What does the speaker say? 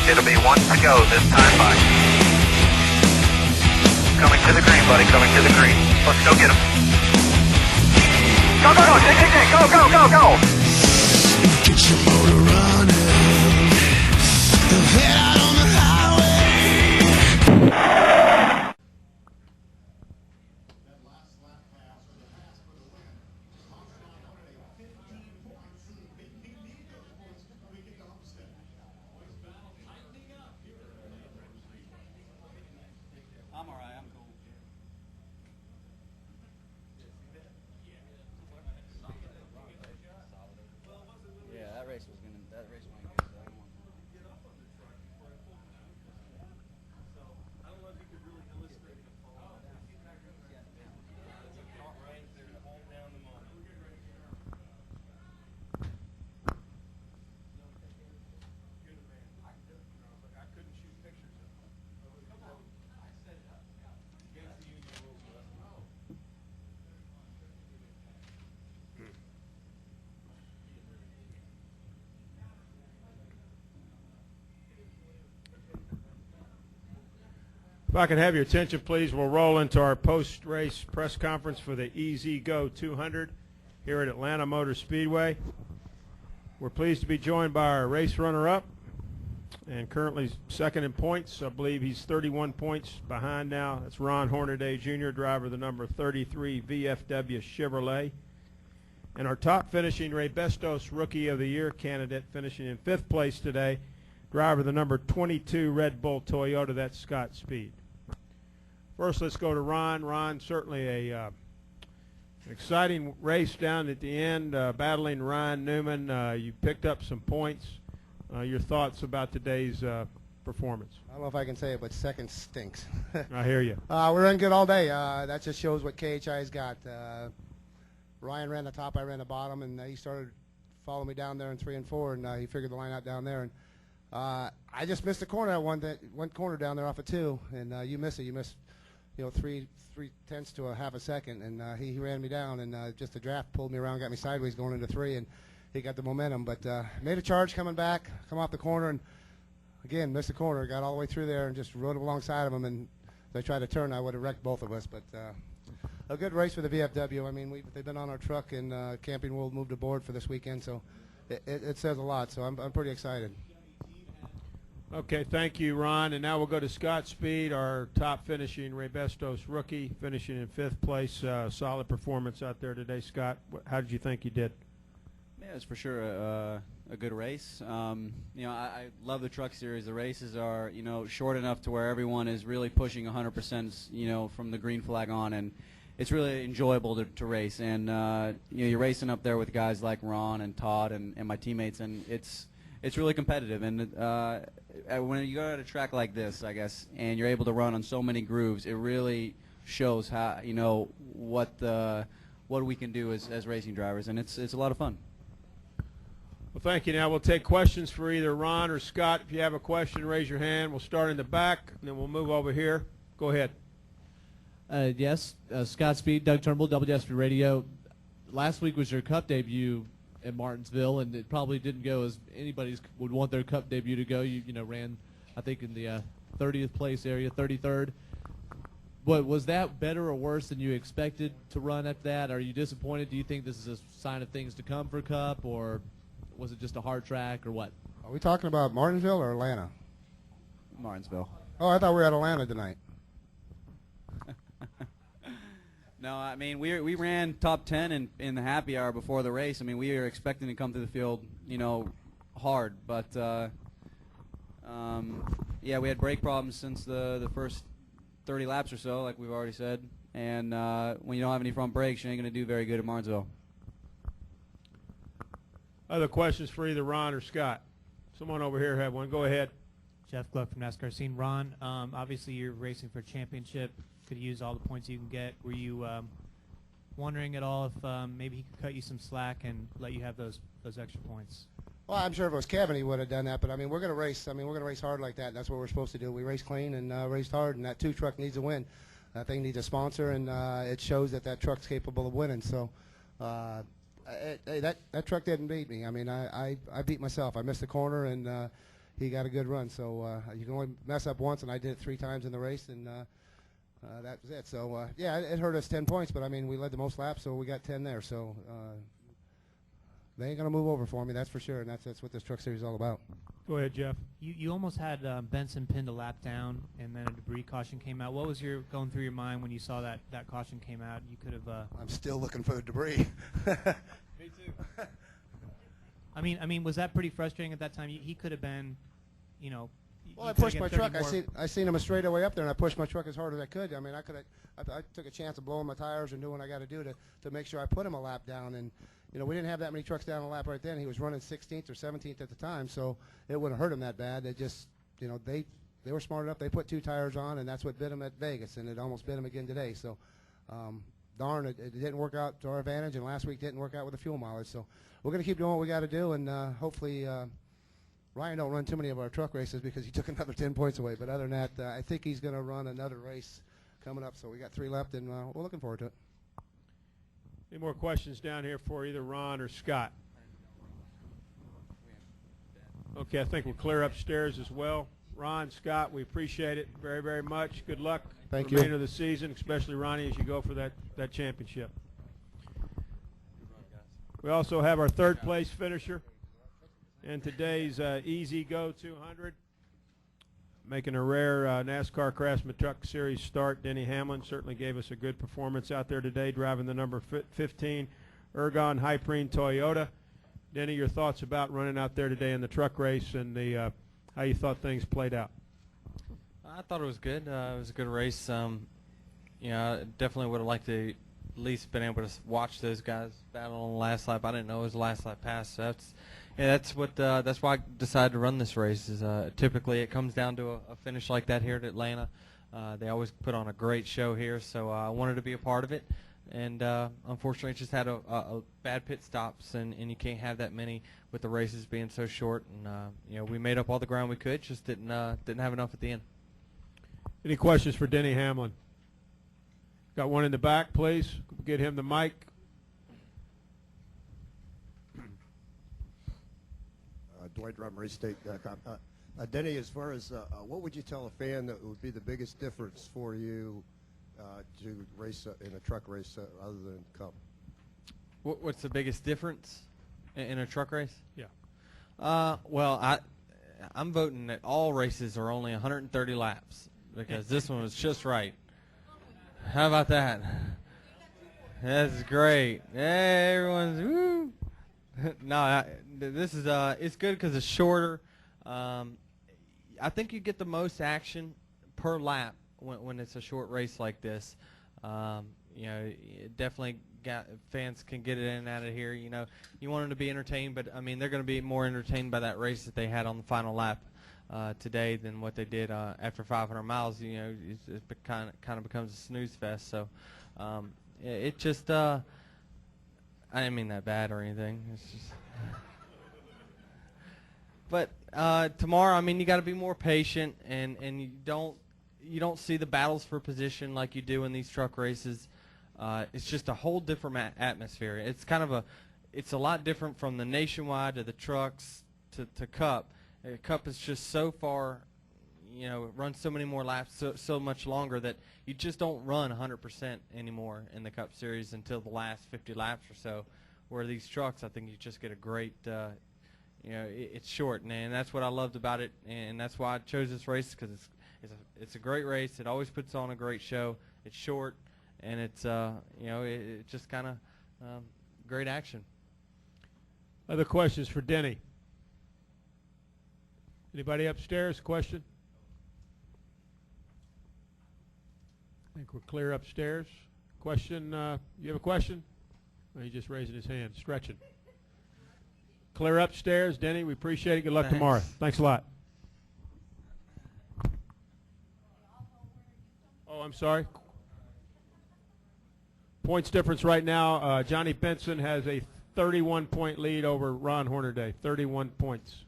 It'll be one to go this time by. Coming to the green, buddy, coming to the green. Let's go get him. Go, go, go, take, go, go, go, go. Get your motor running. Head out on the highway. That last lap pass for the pass for the win. Ron Hornaday, 15 points. He needed those points to get the homestead. Boys battle tightening up here. I'm all right. I'm cool. Yeah, that race was gonna. That race went good. So I don't want to get up on the truck before I pulled it out. So I don't know if you could really illustrate the fall. It's a caught right there to hold down the moment. Good man. I couldn't shoot pictures of him. I set it up. Against the union rules. If I can have your attention, please, we'll roll into our post-race press conference for the EZ Go 200 here at Atlanta Motor Speedway. We're pleased to be joined by our race runner-up and currently second in points. I believe he's 31 points behind now. That's Ron Hornaday Jr., driver of the number 33 VFW Chevrolet. And our top finishing Ray Bestos Rookie of the Year candidate finishing in 5th place today, driver of the number 22 Red Bull Toyota, that's Scott Speed. First, let's go to Ron. Ron, certainly an exciting race down at the end, battling Ryan Newman. You picked up some points. Your thoughts about today's performance? I don't know if I can say it, but second stinks. I hear you. We're running good all day. That just shows what KHI's got. Ryan ran the top, I ran the bottom, and he started following me down there in 3 and 4, and he figured the line out down there. And I just missed a corner at one corner down there off of 2, and you miss it. You miss, you know, 3/10 to a half a second, and he ran me down, and just the draft pulled me around, got me sideways going into 3, and he got the momentum. But made a charge coming back, come off the corner, and again missed the corner. Got all the way through there and just rode alongside of him, and if they tried to turn, I would have wrecked both of us. But a good race for the VFW. I mean, they've been on our truck, and Camping World moved aboard for this weekend, so it says a lot. So I'm pretty excited. Okay, thank you, Ron. And now we'll go to Scott Speed, our top finishing Ray Bestos rookie, finishing in 5th place. Solid performance out there today, Scott. How did you think you did? Yeah, it's for sure a good race. You know, I love the truck series. The races are, you know, short enough to where everyone is really pushing 100%, you know, from the green flag on, and it's really enjoyable to race. And you know, you're racing up there with guys like Ron and Todd and my teammates, and it's really competitive. And when you go at a track like this, I guess, and you're able to run on so many grooves, it really shows how, you know, what we can do as racing drivers, and it's a lot of fun. Well, thank you. Now we'll take questions for either Ron or Scott. If you have a question, raise your hand. We'll start in the back, and then we'll move over here. Go ahead. Yes, Scott Speed, Doug Turnbull, WSB Radio. Last week was your Cup debut at Martinsville, and it probably didn't go as anybody would want their Cup debut to go. You know, ran, I think, in the 30th place area, 33rd. But was that better or worse than you expected to run at that? Are you disappointed? Do you think this is a sign of things to come for Cup, or was it just a hard track, or what? Are we talking about Martinsville or Atlanta? Martinsville. Oh, I thought we were at Atlanta tonight. No, I mean, we ran top 10 in the happy hour before the race. I mean, we were expecting to come to the field, you know, hard. But, yeah, we had brake problems since the first 30 laps or so, like we've already said. And when you don't have any front brakes, you ain't going to do very good at Martinsville. Other questions for either Ron or Scott? Someone over here had one. Go ahead. Jeff Gluck from NASCAR Scene. Ron, obviously you're racing for a championship. Could use all the points you can get. Were you wondering at all if maybe he could cut you some slack and let you have those extra points? Well, I'm sure if it was Kevin, he would have done that. But I mean, we're going to race. I mean, we're going to race hard like that. And that's what we're supposed to do. We race clean and race hard. And that 2 truck needs a win. That thing needs a sponsor, and it shows that truck's capable of winning. So that truck didn't beat me. I mean, I beat myself. I missed the corner, and he got a good run. So you can only mess up once, and I did it 3 times in the race, and that was it. So yeah, it hurt us 10 points, but I mean we led the most laps, so we got 10 there. So they ain't gonna move over for me, that's for sure, and that's what this truck series is all about. Go ahead, Jeff. You almost had Benson pinned a lap down, and then a debris caution came out. What was going through your mind when you saw that caution came out? You could have. I'm still looking for the debris. Me too. I mean, was that pretty frustrating at that time? He could have been, you know. Well, I pushed my truck. I seen him a straightaway up there, and I pushed my truck as hard as I could. I mean, I took a chance of blowing my tires and doing what I got to do to make sure I put him a lap down. And you know, we didn't have that many trucks down a lap right then. He was running 16th or 17th at the time, so it wouldn't hurt him that bad. They just, you know, they were smart enough. They put 2 tires on, and that's what bit him at Vegas, and it almost bit him again today. So, darn, it didn't work out to our advantage, and last week didn't work out with the fuel mileage. So we're going to keep doing what we got to do, and hopefully Ryan don't run too many of our truck races because he took another 10 points away. But other than that, I think he's going to run another race coming up. So we got 3 left, and we're looking forward to it. Any more questions down here for either Ron or Scott? Okay, I think we'll clear upstairs as well. Ron, Scott, we appreciate it very, very much. Good luck Thank for you. the remainder of the season, especially Ronnie as you go for that championship. We also have our 3rd place finisher in today's Easy Go 200. Making a rare NASCAR Craftsman Truck Series start, Denny Hamlin certainly gave us a good performance out there today, driving the number 15 Ergon Hyprene Toyota. Denny, your thoughts about running out there today in the truck race and the how you thought things played out? I thought it was good. It was a good race. You know, I definitely would have liked to at least been able to watch those guys battle on the last lap. I didn't know it was the last lap pass. So that's why I decided to run this race. Is typically it comes down to a finish like that here at Atlanta. They always put on a great show here, so I wanted to be a part of it. And unfortunately, it just had a bad pit stops, and you can't have that many with the races being so short. And you know, we made up all the ground we could, just didn't have enough at the end. Any questions for Denny Hamlin? Got one in the back, please. Get him the mic. Dwight Rummery, State.com. Denny, as far as what would you tell a fan that would be the biggest difference for you to race in a truck race other than Cup? What's the biggest difference in a truck race? Yeah. Well, I'm voting that all races are only 130 laps because this one was just right. How about that? That's great. Hey, everyone's woo. No, this is it's good because it's shorter. I think you get the most action per lap when it's a short race like this. You know, it definitely fans can get it in and out of here. You know, you want them to be entertained, but I mean they're going to be more entertained by that race that they had on the final lap today than what they did after 500 miles. You know, it kind of becomes a snooze fest. So it just I didn't mean that bad or anything. It's just but tomorrow, I mean, you got to be more patient, and you don't see the battles for position like you do in these truck races. It's just a whole different atmosphere. It's it's a lot different from the Nationwide to the trucks to Cup. Cup is just so far, you know, it runs so many more laps, so much longer that you just don't run 100% anymore in the Cup Series until the last 50 laps or so. Where these trucks, I think you just get a great, you know, it's short, and that's what I loved about it, and that's why I chose this race because it's a great race. It always puts on a great show. It's short, and it's you know, it just kind of great action. Other questions for Denny? Anybody upstairs? Question? I think we're clear upstairs. Question? You have a question? Or he's just raising his hand, stretching. Clear upstairs, Denny. We appreciate it. Good luck tomorrow. Thanks a lot. Oh, I'm sorry. Points difference right now. Johnny Benson has a 31-point lead over Ron Hornaday. 31 points.